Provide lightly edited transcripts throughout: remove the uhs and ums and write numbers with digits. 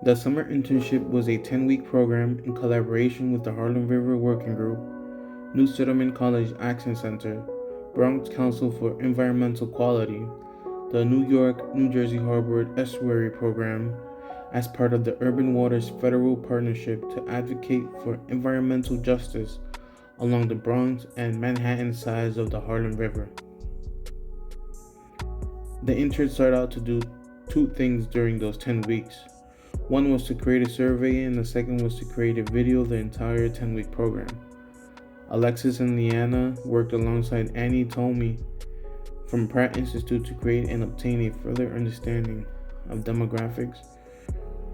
The summer internship was a 10-week program in collaboration with the Harlem River Working Group, New Settlement College Action Center, Bronx Council for Environmental Quality, the New York, New Jersey Harbor Estuary Program, as part of the Urban Waters Federal Partnership to advocate for environmental justice along the Bronx and Manhattan sides of the Harlem River. The interns started out to do two things during those 10 weeks. One was to create a survey, and the second was to create a video of the entire 10-week program. Alexis and Leanna worked alongside Annie Tomey from Pratt Institute to create and obtain a further understanding of demographics,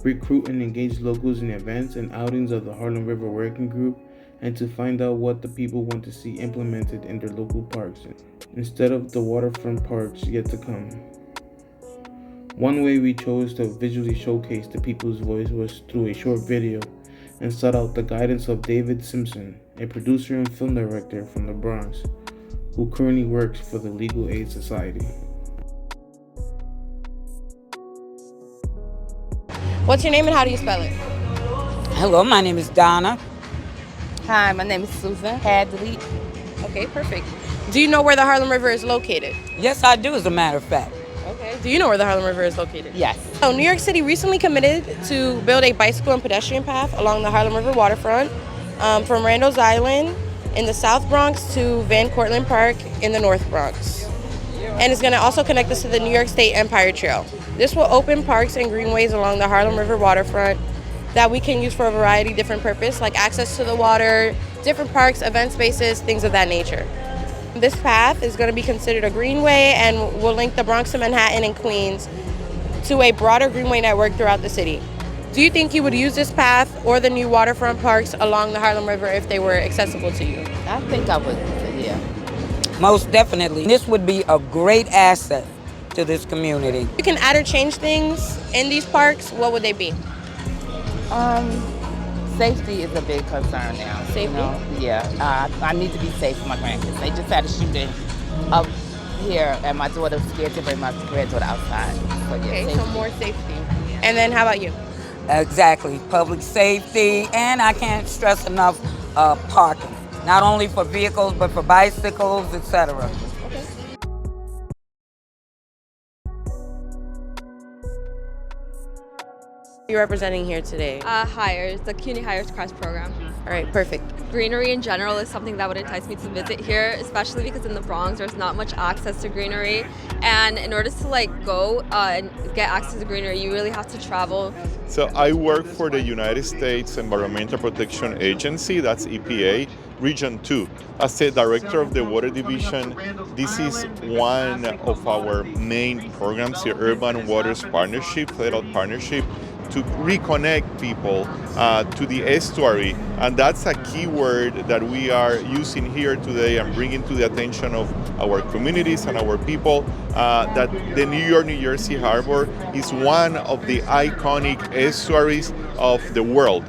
recruit and engage locals in events and outings of the Harlem River Working Group, and to find out what the people want to see implemented in their local parks instead of the waterfront parks yet to come. One way we chose to visually showcase the people's voice was through a short video, and sought out the guidance of David Simpson, a producer and film director from the Bronx, who currently works for the Legal Aid Society. What's your name and how do you spell it? Hello, my name is Donna. Hi, my name is Susan Hadley. Okay, perfect. Do you know where the Harlem River is located? Yes, I do, as a matter of fact. Okay. Do you know where the Harlem River is located? Yes. So New York City recently committed to build a bicycle and pedestrian path along the Harlem River waterfront from Randall's Island in the South Bronx to Van Cortlandt Park in the North Bronx. And it's going to also connect us to the New York State Empire Trail. This will open parks and greenways along the Harlem River waterfront that we can use for a variety of different purposes, like access to the water, different parks, event spaces, things of that nature. This path is going to be considered a greenway and will link the Bronx to Manhattan and Queens to a broader greenway network throughout the city. Do you think you would use this path or the new waterfront parks along the Harlem River if they were accessible to you? I think I would, yeah. Most definitely. This would be a great asset to this community. You can add or change things in these parks, what would they be? Safety is a big concern now. Safety? You know? Yeah, I need to be safe for my grandkids. They just had a shooting up here, and my daughter's scared to bring my granddaughter outside. So, yeah, Okay, safety. so more safety. And then how about you? Exactly. Public safety, and I can't stress enough parking. Not only for vehicles, but for bicycles, etc. You're representing here today. Hires, the Community Hires Crest program. All right, perfect. Greenery in general is something that would entice me to visit here, especially because in the Bronx there's not much access to greenery. And in order to go and get access to greenery, you really have to travel. So I work for the United States Environmental Protection Agency, that's EPA, Region 2. As the director of the Water Division, this is one of our main programs, the Urban Waters Partnership, Federal Partnership, to reconnect people to the estuary. And that's a key word that we are using here today and bringing to the attention of our communities and our people, that the New York, New Jersey Harbor is one of the iconic estuaries of the world.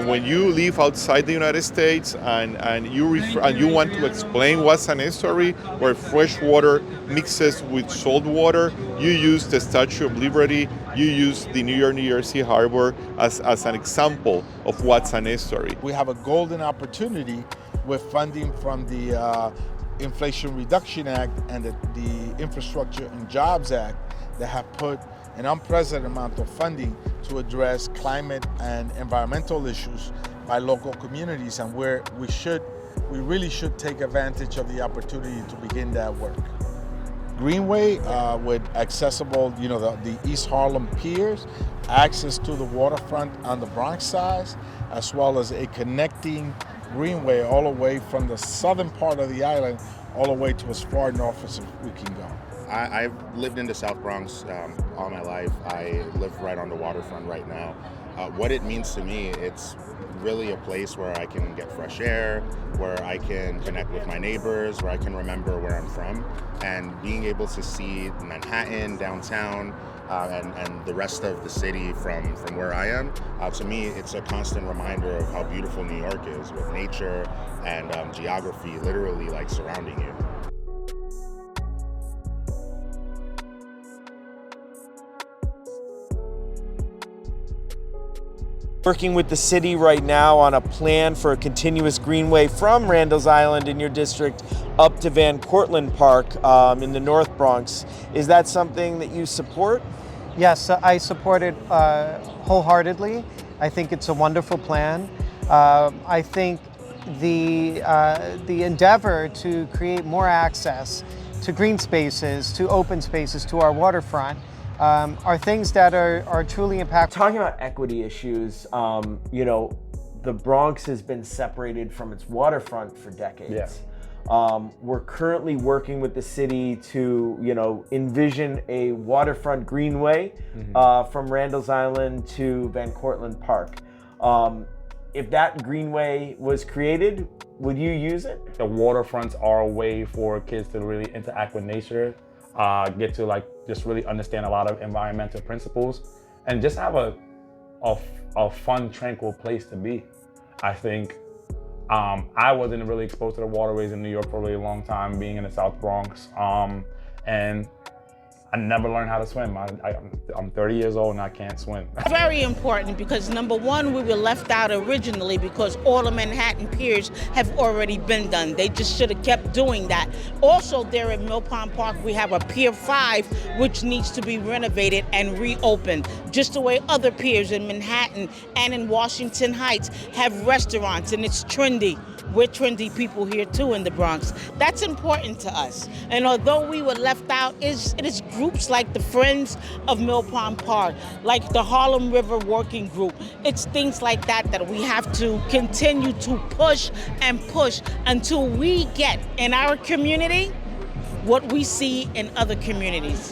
When you live outside the United States and you want to explain what's an estuary, where fresh water mixes with salt water, you use the Statue of Liberty, you use the New York, New Jersey Harbor as an example of what's an estuary. We have a golden opportunity with funding from the Inflation Reduction Act and the Infrastructure and Jobs Act that have put an unprecedented amount of funding to address climate and environmental issues by local communities, and we really should take advantage of the opportunity to begin that work. Greenway with accessible, the East Harlem piers, access to the waterfront on the Bronx side, as well as a connecting greenway all the way from the southern part of the island all the way to as far north as we can go. I've lived in the South Bronx all my life. I live right on the waterfront right now. What it means to me, it's really a place where I can get fresh air, where I can connect with my neighbors, where I can remember where I'm from, and being able to see Manhattan, downtown, and the rest of the city from where I am, to me it's a constant reminder of how beautiful New York is, with nature and geography literally surrounding you. Working with the city right now on a plan for a continuous greenway from Randall's Island in your district up to Van Cortlandt Park in the North Bronx. Is that something that you support? Yes, I support it wholeheartedly. I think it's a wonderful plan. I think the endeavor to create more access to green spaces, to open spaces, to our waterfront are things that are truly impactful. Talking about equity issues, you know, the Bronx has been separated from its waterfront for decades. Yeah. We're currently working with the city to, you know, envision a waterfront greenway from Randall's Island to Van Cortlandt Park. If that greenway was created, would you use it? The waterfronts are a way for kids to really interact with nature, get to like just really understand a lot of environmental principles, and just have a fun, tranquil place to be. I think I wasn't really exposed to the waterways in New York for a really long time, being in the South Bronx, and I never learned how to swim. I'm 30 years old and I can't swim. Very important because number one, we were left out originally because all the Manhattan piers have already been done. They just should have kept doing that. Also there at Mill Pond Park, we have a Pier 5 which needs to be renovated and reopened. Just the way other piers in Manhattan and in Washington Heights have restaurants and it's trendy. We're trendy people here too in the Bronx. That's important to us. And although we were left out, it is groups like the Friends of Mill Pond Park, like the Harlem River Working Group. It's things like that that we have to continue to push and push until we get in our community what we see in other communities.